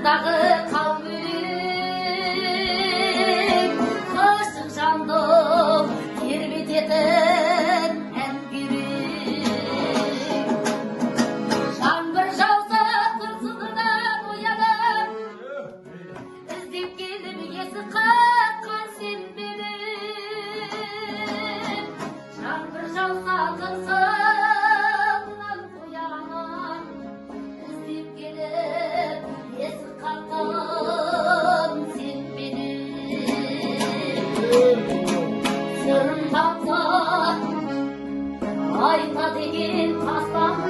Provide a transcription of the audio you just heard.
жанымдағы қалбірек ғашық жандым тербететін ән керек. Жаңбыр жауса тырсылынан оянып іздеп келіп есі қаққан сен бері. Жаңбыр жауса тырсылынан оянып іздеп келіп есі қаққан сен бері. Сырым тапса айта деген тастан